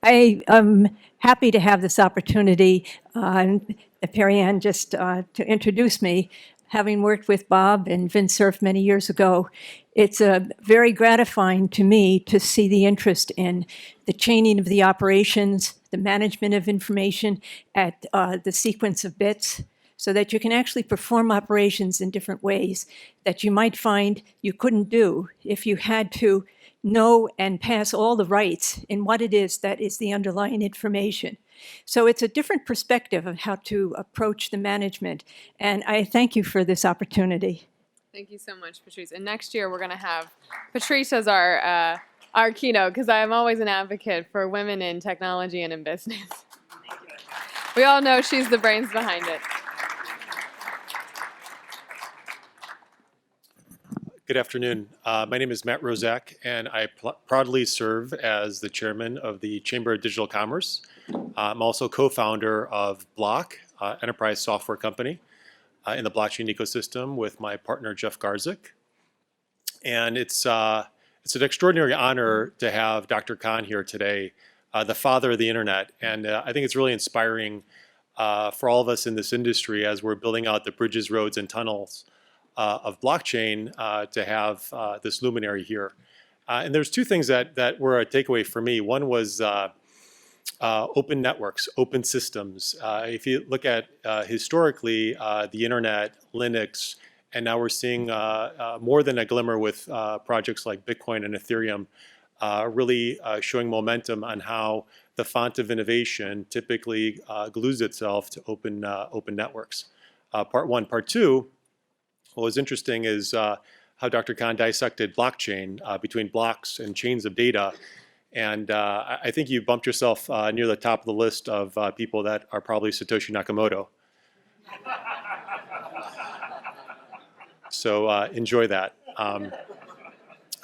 I am happy to have this opportunity, Perry-Ann, just to introduce me. Having worked with Bob and Vinsurf many years ago, it's very gratifying to me to see the interest in the chaining of the operations, the management of information at the sequence of bits, so that you can actually perform operations in different ways that you might find you couldn't do if you had to know and pass all the rights in what it is that is the underlying information. So it's a different perspective of how to approach the management, and I thank you for this opportunity. Thank you so much, Patrice. And next year we're going to have Patrice as our keynote, because I'm always an advocate for women in technology and in business. We all know she's the brains behind it. Good afternoon. My name is Matt Rozak, and I proudly serve as the chairman of the Chamber of Digital Commerce. I'm also co-founder of Block, enterprise software company in the blockchain ecosystem with my partner, Jeff Garzik. And it's an extraordinary honor to have Dr. Khan here today, the father of the internet. And I think it's really inspiring for all of us in this industry as we're building out the bridges, roads, and tunnels of blockchain to have this luminary here. And there's two things that were a takeaway for me. One was open networks, open systems. If you look at historically the internet, Linux, and now we're seeing more than a glimmer with projects like Bitcoin and Ethereum, really showing momentum on how the font of innovation typically glues itself to open networks. Part one. Part two, what was interesting is how Dr. Khan dissected blockchain between blocks and chains of data. And I think you bumped yourself near the top of the list of people that are probably Satoshi Nakamoto. So enjoy that.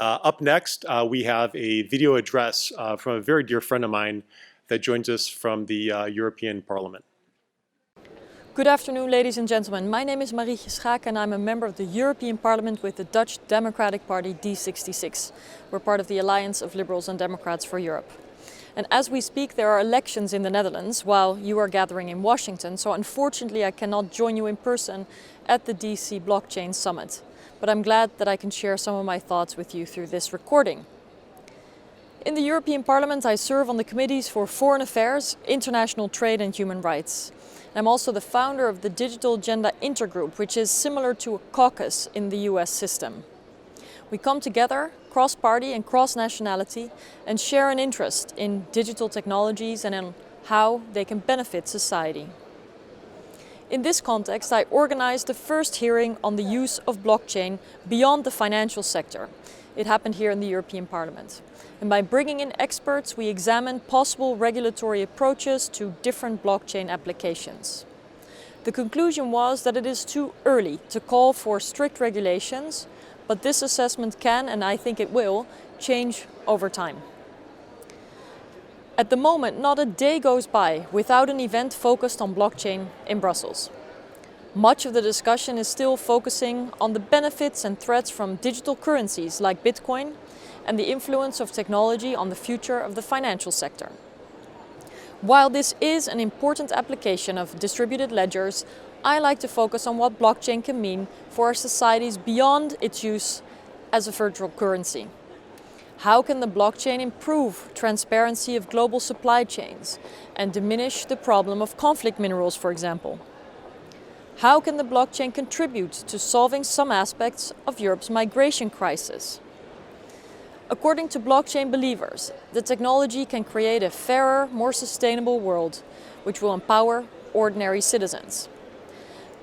Up next, we have a video address from a very dear friend of mine that joins us from the European Parliament. Good afternoon, ladies and gentlemen. My name is Marietje Schaak and I'm a member of the European Parliament with the Dutch Democratic Party D66. We're part of the Alliance of Liberals and Democrats for Europe. And as we speak, there are elections in the Netherlands while you are gathering in Washington. So unfortunately, I cannot join you in person at the DC Blockchain Summit. But I'm glad that I can share some of my thoughts with you through this recording. In the European Parliament, I serve on the committees for Foreign Affairs, International Trade and Human Rights. I'm also the founder of the Digital Agenda Intergroup, which is similar to a caucus in the US system. We come together, cross-party and cross-nationality, and share an interest in digital technologies and in how they can benefit society. In this context, I organized the first hearing on the use of blockchain beyond the financial sector. It happened here in the European Parliament. And by bringing in experts, we examined possible regulatory approaches to different blockchain applications. The conclusion was that it is too early to call for strict regulations, but this assessment can, and I think it will, change over time. At the moment, not a day goes by without an event focused on blockchain in Brussels. Much of the discussion is still focusing on the benefits and threats from digital currencies like Bitcoin and the influence of technology on the future of the financial sector. While this is an important application of distributed ledgers, I like to focus on what blockchain can mean for our societies beyond its use as a virtual currency. How can the blockchain improve transparency of global supply chains and diminish the problem of conflict minerals, for example? How can the blockchain contribute to solving some aspects of Europe's migration crisis? According to blockchain believers, the technology can create a fairer, more sustainable world, which will empower ordinary citizens.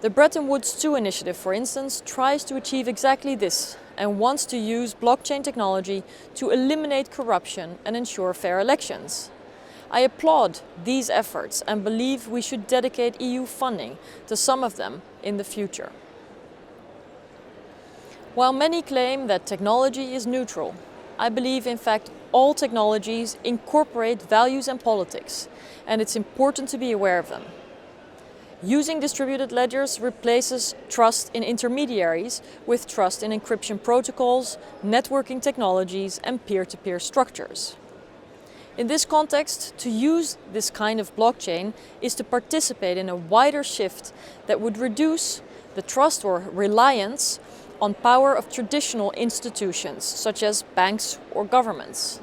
The Bretton Woods II initiative, for instance, tries to achieve exactly this and wants to use blockchain technology to eliminate corruption and ensure fair elections. I applaud these efforts and believe we should dedicate EU funding to some of them in the future. While many claim that technology is neutral, I believe, in fact, all technologies incorporate values and politics, and it's important to be aware of them. Using distributed ledgers replaces trust in intermediaries with trust in encryption protocols, networking technologies, and peer-to-peer structures. In this context, to use this kind of blockchain is to participate in a wider shift that would reduce the trust or reliance on power of traditional institutions, such as banks or governments.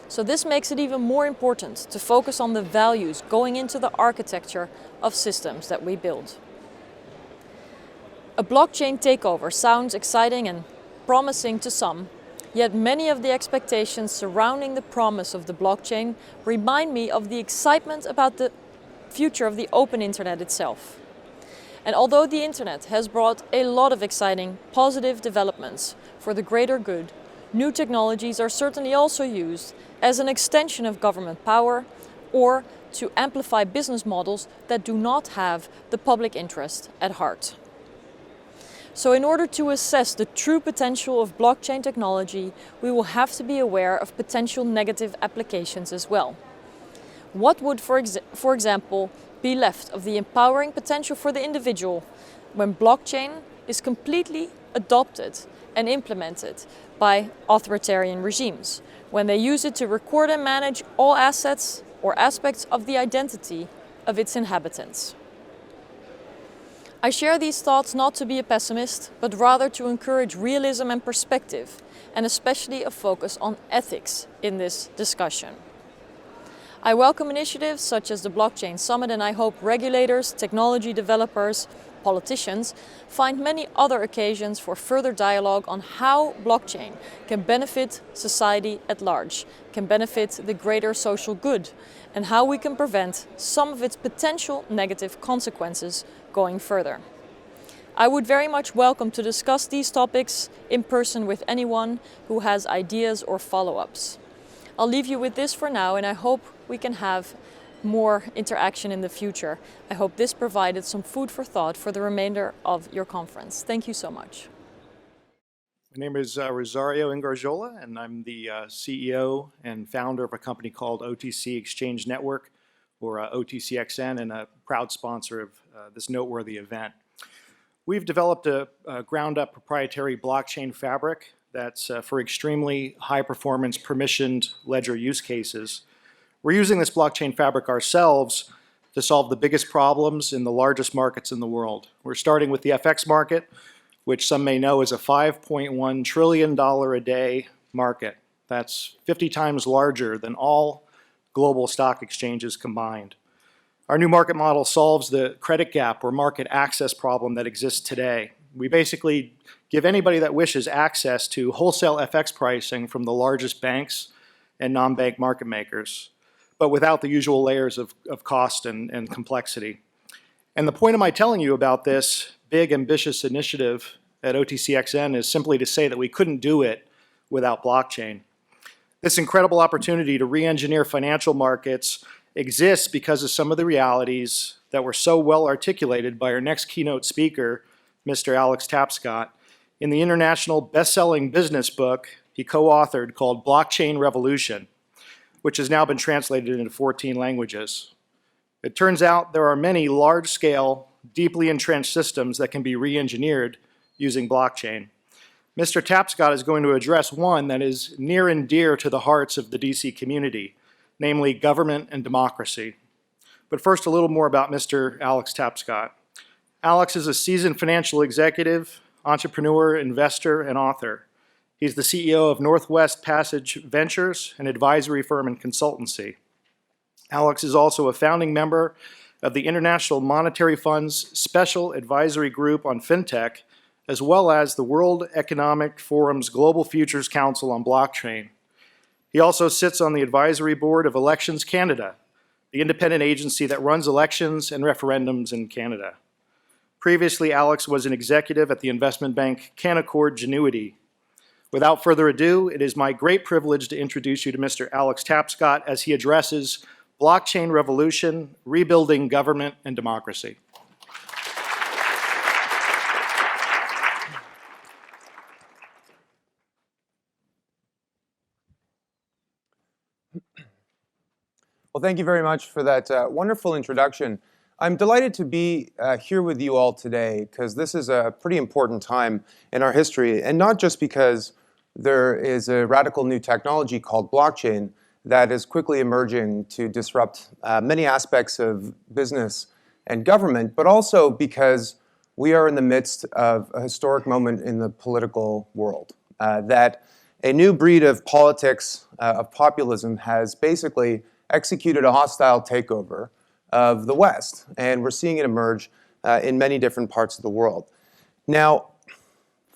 So this makes it even more important to focus on the values going into the architecture of systems that we build. A blockchain takeover sounds exciting and promising to some, yet many of the expectations surrounding the promise of the blockchain remind me of the excitement about the future of the open internet itself. And although the internet has brought a lot of exciting, positive developments for the greater good, new technologies are certainly also used as an extension of government power or to amplify business models that do not have the public interest at heart. So in order to assess the true potential of blockchain technology, we will have to be aware of potential negative applications as well. What would, for example, be left of the empowering potential for the individual when blockchain is completely adopted and implemented by authoritarian regimes, when they use it to record and manage all assets or aspects of the identity of its inhabitants? I share these thoughts not to be a pessimist, but rather to encourage realism and perspective, and especially a focus on ethics in this discussion. I welcome initiatives such as the Blockchain Summit, and I hope regulators, technology developers, politicians find many other occasions for further dialogue on how blockchain can benefit society at large, can benefit the greater social good, and how we can prevent some of its potential negative consequences going further. I would very much welcome to discuss these topics in person with anyone who has ideas or follow-ups. I'll leave you with this for now, and I hope we can have more interaction in the future. I hope this provided some food for thought for the remainder of your conference. Thank you so much. My name is Rosario Ingarjola, and I'm the CEO and founder of a company called OTC Exchange Network, or OTCXN, and a proud sponsor of this noteworthy event. We've developed a ground-up proprietary blockchain fabric that's for extremely high-performance permissioned ledger use cases. We're using this blockchain fabric ourselves to solve the biggest problems in the largest markets in the world. We're starting with the FX market, which some may know is a $5.1 trillion a day market. That's 50 times larger than all global stock exchanges combined. Our new market model solves the credit gap or market access problem that exists today. We basically give anybody that wishes access to wholesale FX pricing from the largest banks and non-bank market makers, but without the usual layers of cost and complexity. And the point of my telling you about this big, ambitious initiative at OTCXN is simply to say that we couldn't do it without blockchain. This incredible opportunity to re-engineer financial markets exists because of some of the realities that were so well articulated by our next keynote speaker, Mr. Alex Tapscott, in the international best-selling business book he co-authored called Blockchain Revolution, which has now been translated into 14 languages. It turns out there are many large-scale, deeply entrenched systems that can be re-engineered using blockchain. Mr. Tapscott is going to address one that is near and dear to the hearts of the DC community, namely government and democracy. But first, a little more about Mr. Alex Tapscott. Alex is a seasoned financial executive, entrepreneur, investor, and author. He's the CEO of Northwest Passage Ventures, an advisory firm and consultancy. Alex is also a founding member of the International Monetary Fund's Special Advisory Group on FinTech, as well as the World Economic Forum's Global Futures Council on Blockchain. He also sits on the advisory board of Elections Canada, the independent agency that runs elections and referendums in Canada. Previously, Alex was an executive at the investment bank Canaccord Genuity. Without further ado, it is my great privilege to introduce you to Mr. Alex Tapscott as he addresses Blockchain Revolution, Rebuilding Government and Democracy. Well, thank you very much for that wonderful introduction. I'm delighted to be here with you all today because this is a pretty important time in our history, and not just because there is a radical new technology called blockchain that is quickly emerging to disrupt many aspects of business and government, but also because we are in the midst of a historic moment in the political world. That a new breed of politics, of populism, has basically executed a hostile takeover of the West, and we're seeing it emerge in many different parts of the world. Now,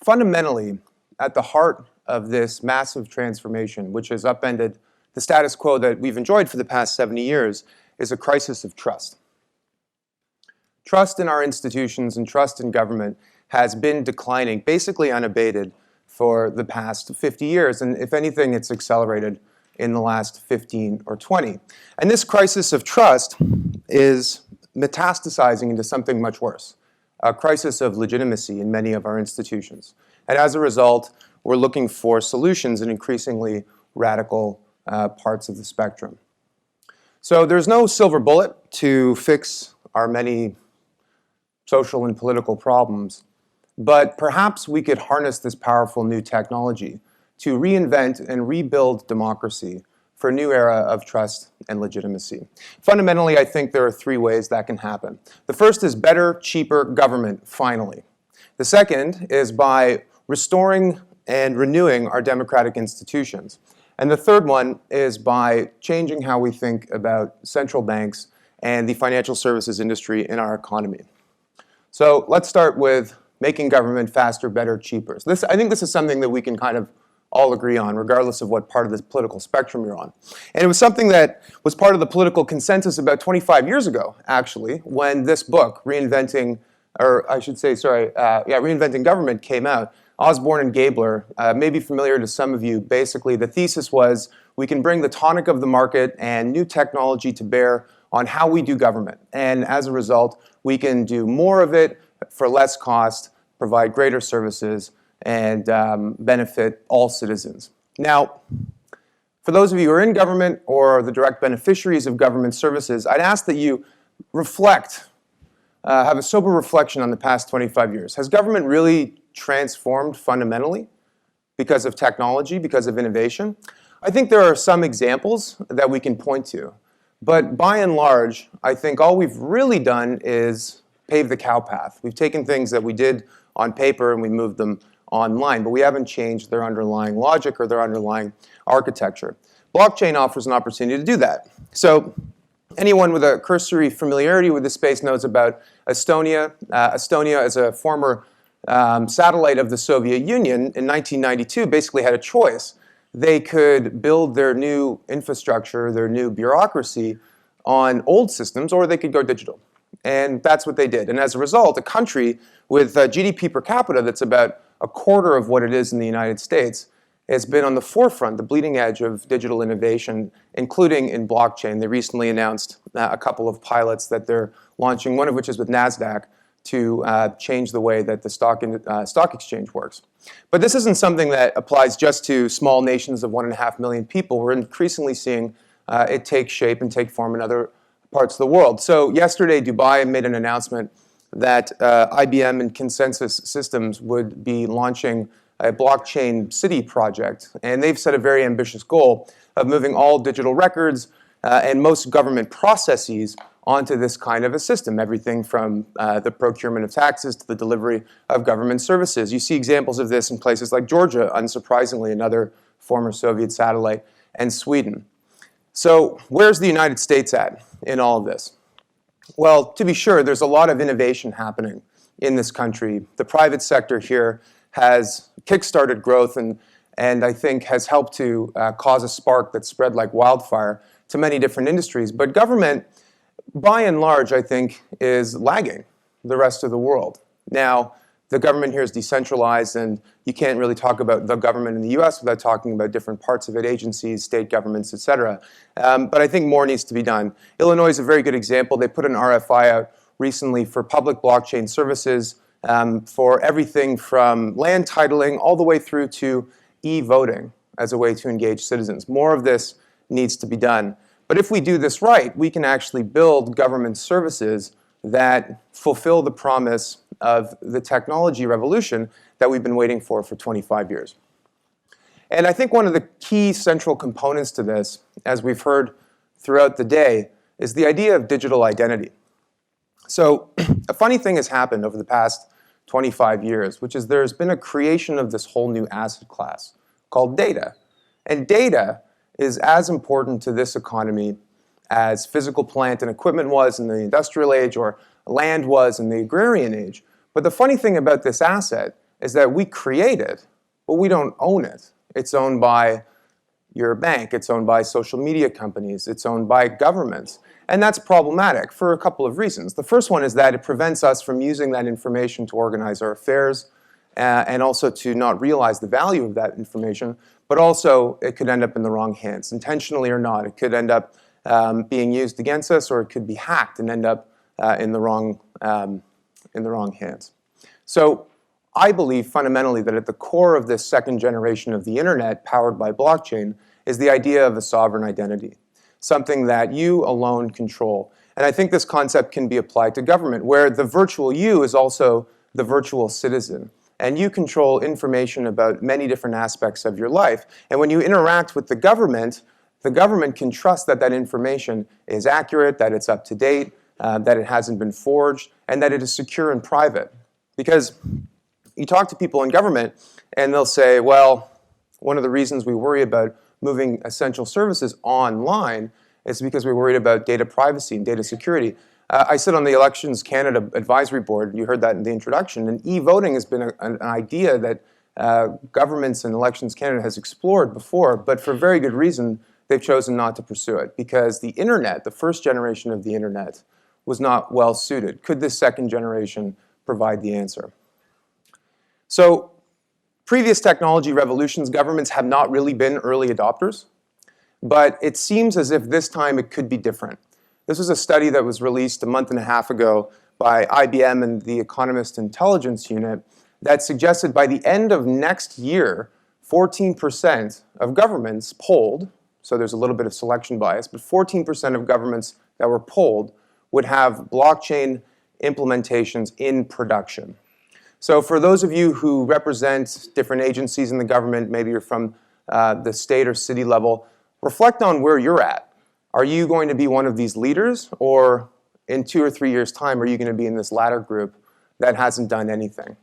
fundamentally, at the heart of this massive transformation, which has upended the status quo that we've enjoyed for the past 70 years, is a crisis of trust. Trust in our institutions and trust in government has been declining, basically unabated, for the past 50 years. And if anything, it's accelerated in the last 15 or 20. And this crisis of trust is metastasizing into something much worse, a crisis of legitimacy in many of our institutions. And as a result, we're looking for solutions in increasingly radical parts of the spectrum. So there's no silver bullet to fix our many social and political problems, but perhaps we could harness this powerful new technology to reinvent and rebuild democracy for a new era of trust and legitimacy. Fundamentally, I think there are three ways that can happen. The first is better, cheaper government, finally. The second is by restoring and renewing our democratic institutions. And the third one is by changing how we think about central banks and the financial services industry in our economy. So let's start with making government faster, better, cheaper. So I think this is something that we can kind of all agree on, regardless of what part of the political spectrum you're on. And it was something that was part of the political consensus about 25 years ago, actually, when this book, Reinventing Government, came out. Osborne and Gabler may be familiar to some of you. Basically, the thesis was we can bring the tonic of the market and new technology to bear on how we do government. And as a result, we can do more of it for less cost, provide greater services, and benefit all citizens. Now, for those of you who are in government or are the direct beneficiaries of government services, I'd ask that you reflect, have a sober reflection on the past 25 years. Has government really transformed fundamentally because of technology, because of innovation? I think there are some examples that we can point to. But by and large, I think all we've really done is pave the cow path. We've taken things that we did on paper and we moved them online, but we haven't changed their underlying logic or their underlying architecture. Blockchain offers an opportunity to do that. So anyone with a cursory familiarity with the space knows about Estonia. Estonia, as a former satellite of the Soviet Union, in 1992 basically had a choice. They could build their new infrastructure, their new bureaucracy on old systems, or they could go digital. And that's what they did. And as a result, a country with GDP per capita that's about a quarter of what it is in the United States has been on the forefront, the bleeding edge of digital innovation, including in blockchain. They recently announced a couple of pilots that they're launching, one of which is with NASDAQ, to change the way that the stock exchange works. But this isn't something that applies just to small nations of 1.5 million people. We're increasingly seeing it take shape and take form in other parts of the world. So yesterday, Dubai made an announcement that IBM and Consensus Systems would be launching a blockchain city project. And they've set a very ambitious goal of moving all digital records and most government processes onto this kind of a system, everything from the procurement of taxes to the delivery of government services. You see examples of this in places like Georgia, unsurprisingly, another former Soviet satellite, and Sweden. So where's the United States at in all of this? Well, to be sure, there's a lot of innovation happening in this country. The private sector here has kickstarted growth and I think has helped to cause a spark that spread like wildfire to many different industries. But government, by and large, I think, is lagging the rest of the world. Now, the government here is decentralized, and you can't really talk about the government in the US without talking about different parts of it, agencies, state governments, et cetera. But I think more needs to be done. Illinois is a very good example. They put an RFI out recently for public blockchain services for everything from land titling all the way through to e-voting as a way to engage citizens. More of this needs to be done. But if we do this right, we can actually build government services that fulfill the promise of the technology revolution that we've been waiting for 25 years. And I think one of the key central components to this, as we've heard throughout the day, is the idea of digital identity. So a funny thing has happened over the past 25 years, which is there's been a creation of this whole new asset class called data. And data is as important to this economy as physical plant and equipment was in the industrial age or land was in the agrarian age. But the funny thing about this asset is that we create it, but we don't own it. It's owned by your bank, it's owned by social media companies, it's owned by governments. And that's problematic for a couple of reasons. The first one is that it prevents us from using that information to organize our affairs and also to not realize the value of that information, but also it could end up in the wrong hands, intentionally or not. It could end up being used against us, or it could be hacked and end up in the wrong hands. So I believe fundamentally that at the core of this second generation of the internet powered by blockchain is the idea of a sovereign identity, something that you alone control. And I think this concept can be applied to government, where the virtual you is also the virtual citizen. And you control information about many different aspects of your life. And when you interact with the government can trust that that information is accurate, that it's up to date, that it hasn't been forged, and that it is secure and private. Because you talk to people in government and they'll say, well, one of the reasons we worry about moving essential services online is because we're worried about data privacy and data security. I sit on the Elections Canada Advisory Board, you heard that in the introduction, and e-voting has been an idea that governments and Elections Canada has explored before, but for very good reason, they've chosen not to pursue it because the internet, the first generation of the internet, was not well suited. Could this second generation provide the answer? So, previous technology revolutions, governments have not really been early adopters, but it seems as if this time it could be different. This was a study that was released a month and a half ago by IBM and the Economist Intelligence Unit that suggested by the end of next year, 14% of governments polled, so there's a little bit of selection bias, but 14% of governments that were polled would have blockchain implementations in production. So for those of you who represent different agencies in the government, maybe you're from the state or city level, reflect on where you're at. Are you going to be one of these leaders, or in 2 or 3 years' time, are you going to be in this latter group that hasn't done anything?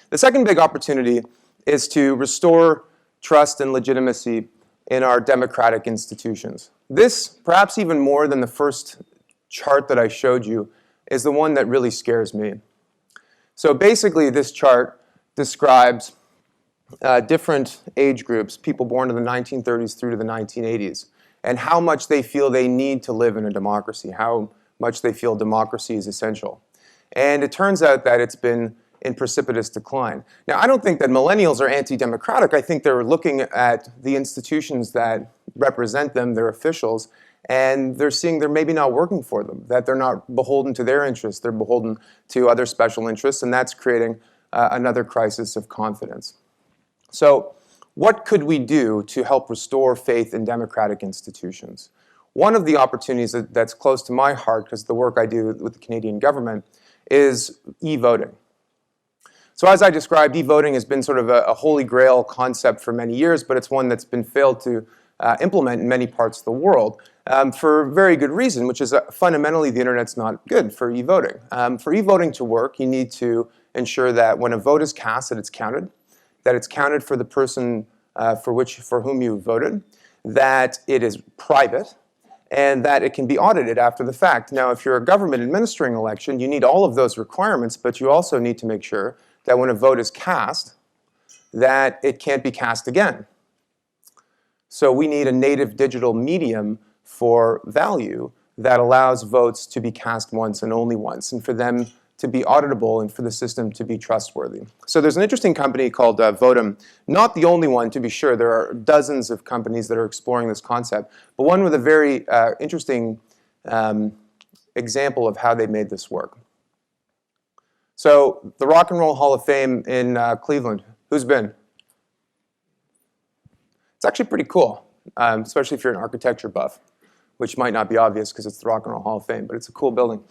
The second big opportunity is to restore trust and legitimacy in our democratic institutions. This, perhaps even more than the first chart that I showed you, is the one that really scares me. So basically, this chart describes different age groups, people born in the 1930s through to the 1980s, and how much they feel they need to live in a democracy, how much they feel democracy is essential. And it turns out that it's been in precipitous decline. Now, I don't think that millennials are anti-democratic. I think they're looking at the institutions that represent them, their officials, and they're seeing they're maybe not working for them, that they're not beholden to their interests, they're beholden to other special interests, and that's creating another crisis of confidence. So, what could we do to help restore faith in democratic institutions? One of the opportunities that's close to my heart, because of the work I do with the Canadian government, is e-voting. So as I described, e-voting has been sort of a holy grail concept for many years, but it's one that's been failed to implement in many parts of the world for very good reason, which is fundamentally the internet's not good for e-voting. For e-voting to work, you need to ensure that when a vote is cast, that it's counted for the person for whom you voted, that it is private, and that it can be audited after the fact. Now, if you're a government administering election, you need all of those requirements, but you also need to make sure that when a vote is cast, that it can't be cast again. So we need a native digital medium for value that allows votes to be cast once and only once, and for them to be auditable and for the system to be trustworthy. So there's an interesting company called Votum, not the only one to be sure. There are dozens of companies that are exploring this concept, but one with a very interesting example of how they made this work. So the Rock and Roll Hall of Fame in Cleveland, who's been? It's actually pretty cool, especially if you're an architecture buff, which might not be obvious because it's the Rock and Roll Hall of Fame, but it's a cool building.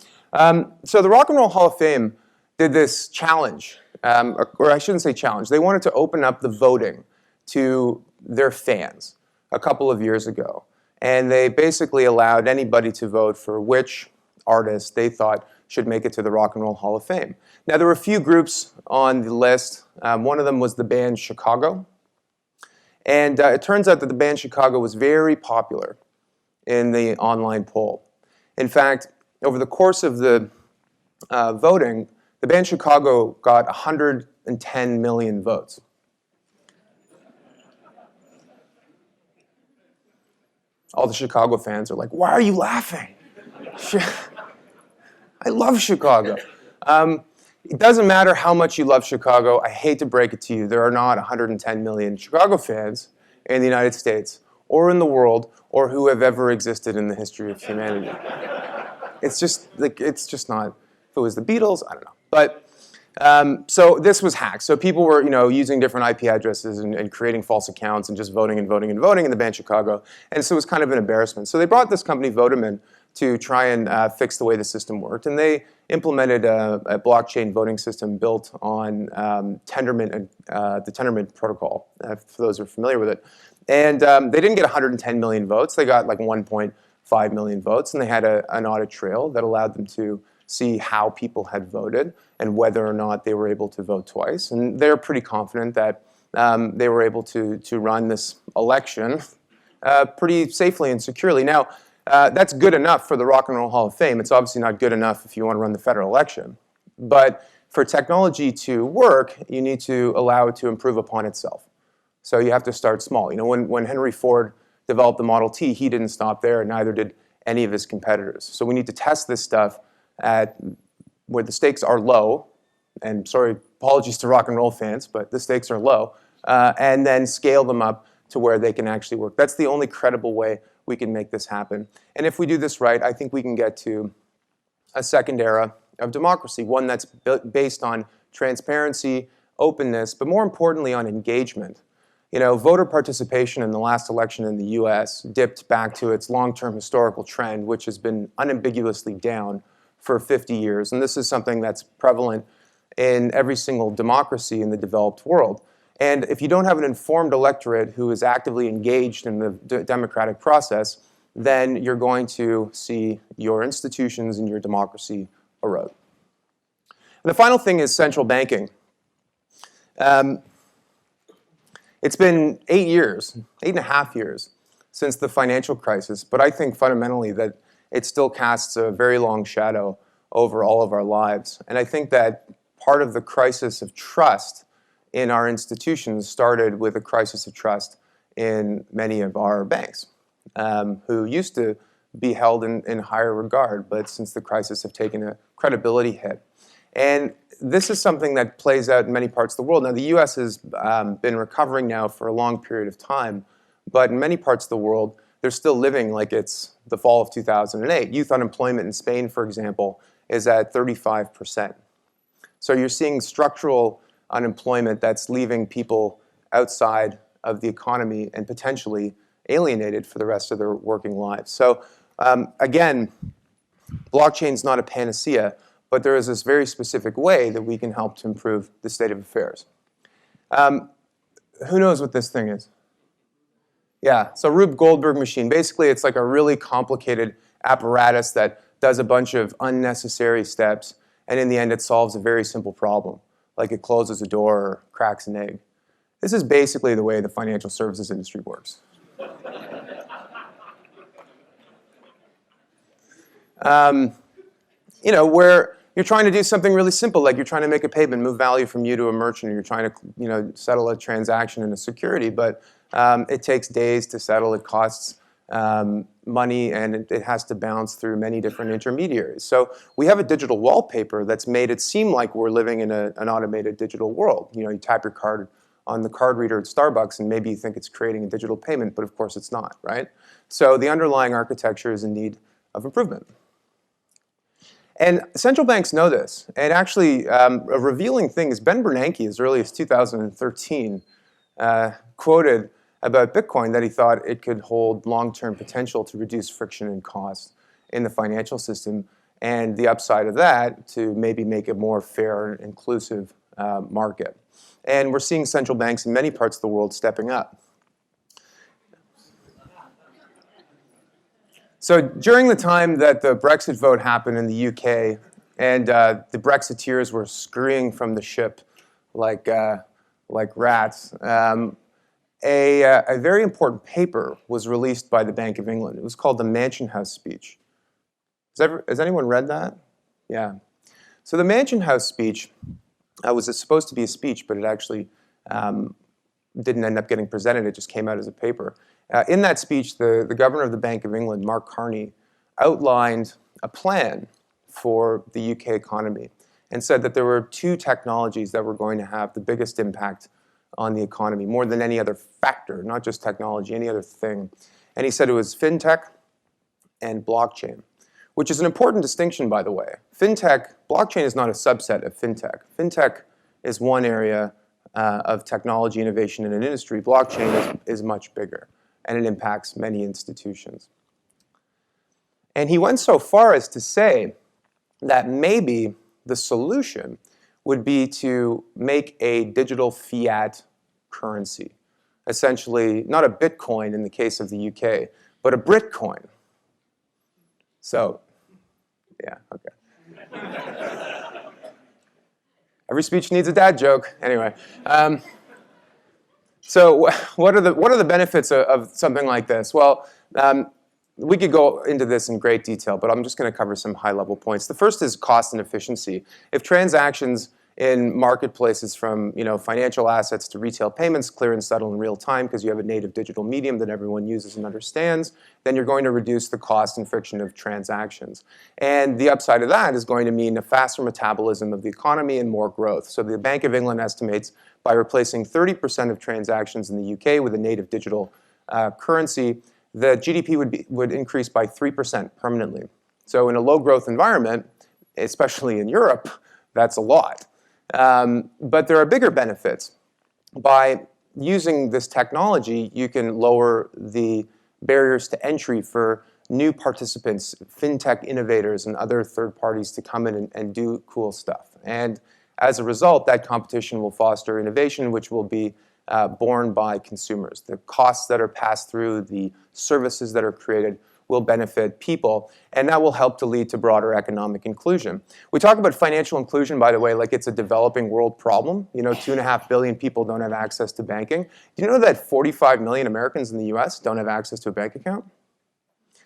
So the Rock and Roll Hall of Fame did this challenge, or I shouldn't say challenge. They wanted to open up the voting to their fans a couple of years ago. And they basically allowed anybody to vote for which artist they thought should make it to the Rock and Roll Hall of Fame. Now, there were a few groups on the list. One of them was the band Chicago. And it turns out that the band Chicago was very popular in the online poll. In fact, over the course of the voting, the band Chicago got 110 million votes. All the Chicago fans are like, why are you laughing? I love Chicago. It doesn't matter how much you love Chicago. I hate to break it to you. There are not 110 million Chicago fans in the United States or in the world or who have ever existed in the history of humanity. It's just not. If it was the Beatles, I don't know. But so this was hacked. So people were, using different IP addresses and creating false accounts and just voting in the band Chicago. And so it was kind of an embarrassment. So they brought this company, Votem, in to try and fix the way the system worked. And they implemented a blockchain voting system built on the Tendermint protocol, for those who are familiar with it. And they didn't get 110 million votes. They got like 1.5 million votes. And they had an audit trail that allowed them to see how people had voted and whether or not they were able to vote twice. And they're pretty confident that they were able to run this election pretty safely and securely. Now, that's good enough for the Rock and Roll Hall of Fame. It's obviously not good enough if you want to run the federal election. But for technology to work, you need to allow it to improve upon itself. So you have to start small. When Henry Ford developed the Model T, he didn't stop there, and neither did any of his competitors. So we need to test this stuff at where the stakes are low, and apologies to rock and roll fans, but the stakes are low, and then scale them up to where they can actually work. That's the only credible way we can make this happen. And if we do this right, I think we can get to a second era of democracy, one that's based on transparency, openness, but more importantly on engagement. Voter participation in the last election in the US dipped back to its long-term historical trend, which has been unambiguously down for 50 years. And this is something that's prevalent in every single democracy in the developed world. And if you don't have an informed electorate who is actively engaged in the democratic process, then you're going to see your institutions and your democracy erode. And the final thing is central banking. It's been 8.5 years since the financial crisis, but I think fundamentally that it still casts a very long shadow over all of our lives. And I think that part of the crisis of trust in our institutions started with a crisis of trust in many of our banks, who used to be held in higher regard, but since the crisis have taken a credibility hit. And this is something that plays out in many parts of the world. Now, the US has been recovering now for a long period of time, but in many parts of the world, they're still living like it's the fall of 2008. Youth unemployment in Spain, for example, is at 35%. So you're seeing structural unemployment that's leaving people outside of the economy and potentially alienated for the rest of their working lives. So again, blockchain's not a panacea, but there is this very specific way that we can help to improve the state of affairs. Who knows what this thing is? Yeah, so Rube Goldberg machine. Basically, it's like a really complicated apparatus that does a bunch of unnecessary steps, and in the end, it solves a very simple problem, like it closes a door or cracks an egg. This is basically the way the financial services industry works. Where you're trying to do something really simple, like you're trying to make a payment, move value from you to a merchant, or you're trying to, settle a transaction in a security, but it takes days to settle. It costs money, and it has to bounce through many different intermediaries. So we have a digital wallpaper that's made it seem like we're living in an automated digital world. You tap your card on the card reader at Starbucks, and maybe you think it's creating a digital payment, but of course it's not, right? So the underlying architecture is in need of improvement. And central banks know this. And actually, a revealing thing is Ben Bernanke, as early as 2013, quoted about Bitcoin that he thought it could hold long-term potential to reduce friction and cost in the financial system, and the upside of that to maybe make a more fair and inclusive market. And we're seeing central banks in many parts of the world stepping up. So during the time that the Brexit vote happened in the UK, and the Brexiteers were scurrying from the ship like rats, a very important paper was released by the Bank of England. It was called the Mansion House Speech. Has anyone read that? Yeah. So the Mansion House Speech was supposed to be a speech, but it actually didn't end up getting presented. It just came out as a paper. In that speech, the governor of the Bank of England, Mark Carney, outlined a plan for the UK economy and said that there were two technologies that were going to have the biggest impact on the economy, more than any other factor, not just technology, any other thing. And he said it was fintech and blockchain, which is an important distinction, by the way. Blockchain is not a subset of fintech. Fintech is one area of technology innovation in an industry. Blockchain is much bigger, and it impacts many institutions. And he went so far as to say that maybe the solution would be to make a digital fiat currency. Essentially, not a Bitcoin in the case of the UK, but a Britcoin. So, yeah, okay. Every speech needs a dad joke. Anyway, so what are the benefits of something like this? Well, we could go into this in great detail, but I'm just going to cover some high-level points. The first is cost and efficiency. If transactions in marketplaces from financial assets to retail payments clear and settle in real time because you have a native digital medium that everyone uses and understands, then you're going to reduce the cost and friction of transactions. And the upside of that is going to mean a faster metabolism of the economy and more growth. So the Bank of England estimates by replacing 30% of transactions in the UK with a native digital currency, the GDP would increase by 3% permanently. So in a low-growth environment, especially in Europe, that's a lot. But there are bigger benefits. By using this technology, you can lower the barriers to entry for new participants, fintech innovators, and other third parties to come in and do cool stuff. And as a result, that competition will foster innovation, which will be borne by consumers. The costs that are passed through, the services that are created will benefit people, and that will help to lead to broader economic inclusion. We talk about financial inclusion, by the way, like it's a developing world problem. 2.5 billion people don't have access to banking. Do you know that 45 million Americans in the US don't have access to a bank account?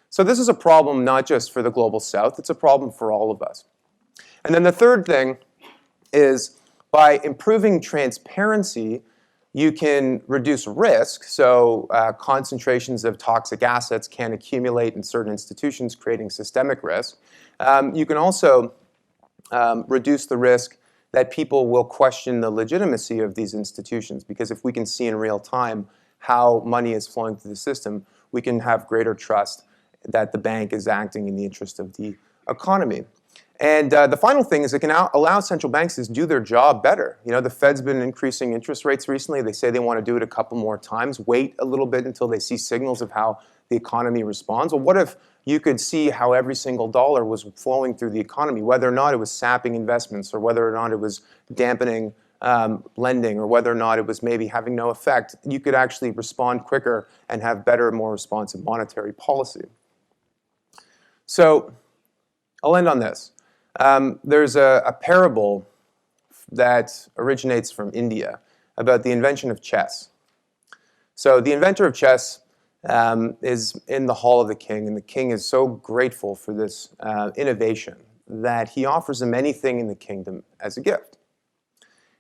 So this is a problem not just for the global south, it's a problem for all of us. And then the third thing is by improving transparency, you can reduce risk, so concentrations of toxic assets can accumulate in certain institutions, creating systemic risk. You can also reduce the risk that people will question the legitimacy of these institutions, because if we can see in real time how money is flowing through the system, we can have greater trust that the bank is acting in the interest of the economy. And the final thing is it can allow central banks to do their job better. The Fed's been increasing interest rates recently. They say they want to do it a couple more times. Wait a little bit until they see signals of how the economy responds. Well, what if you could see how every single dollar was flowing through the economy, whether or not it was sapping investments, or whether or not it was dampening lending, or whether or not it was maybe having no effect? You could actually respond quicker and have better, more responsive monetary policy. So I'll end on this. There's a parable that originates from India about the invention of chess. So the inventor of chess is in the hall of the king, and the king is so grateful for this innovation that he offers him anything in the kingdom as a gift.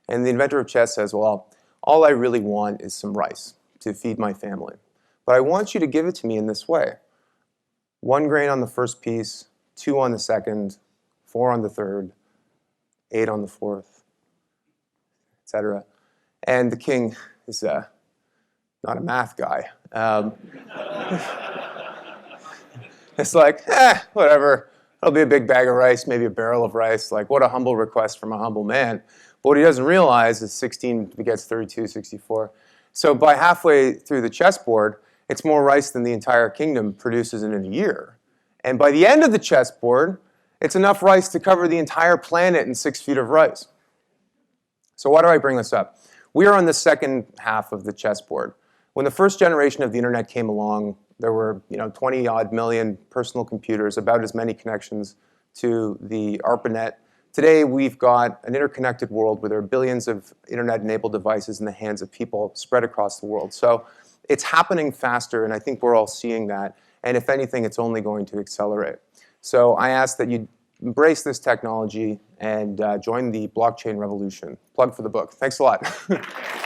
And the inventor of chess says, well, all I really want is some rice to feed my family. But I want you to give it to me in this way. 1 grain on the first piece, 2 on the second, 4 on the third, 8 on the fourth, etc. And the king is not a math guy. It's like, whatever. It'll be a big bag of rice, maybe a barrel of rice. Like, what a humble request from a humble man. But what he doesn't realize is 16 begets 32, 64. So by halfway through the chessboard, it's more rice than the entire kingdom produces in a year. And by the end of the chessboard, it's enough rice to cover the entire planet in 6 feet of rice. So why do I bring this up? We are on the second half of the chessboard. When the first generation of the internet came along, There were 20 odd million personal computers, about as many connections to the ARPANET. Today, we've got an interconnected world where there are billions of internet-enabled devices in the hands of people spread across the world. So it's happening faster, and I think we're all seeing that. And if anything, it's only going to accelerate. So I ask that you embrace this technology and join the blockchain revolution. Plug for the book. Thanks a lot.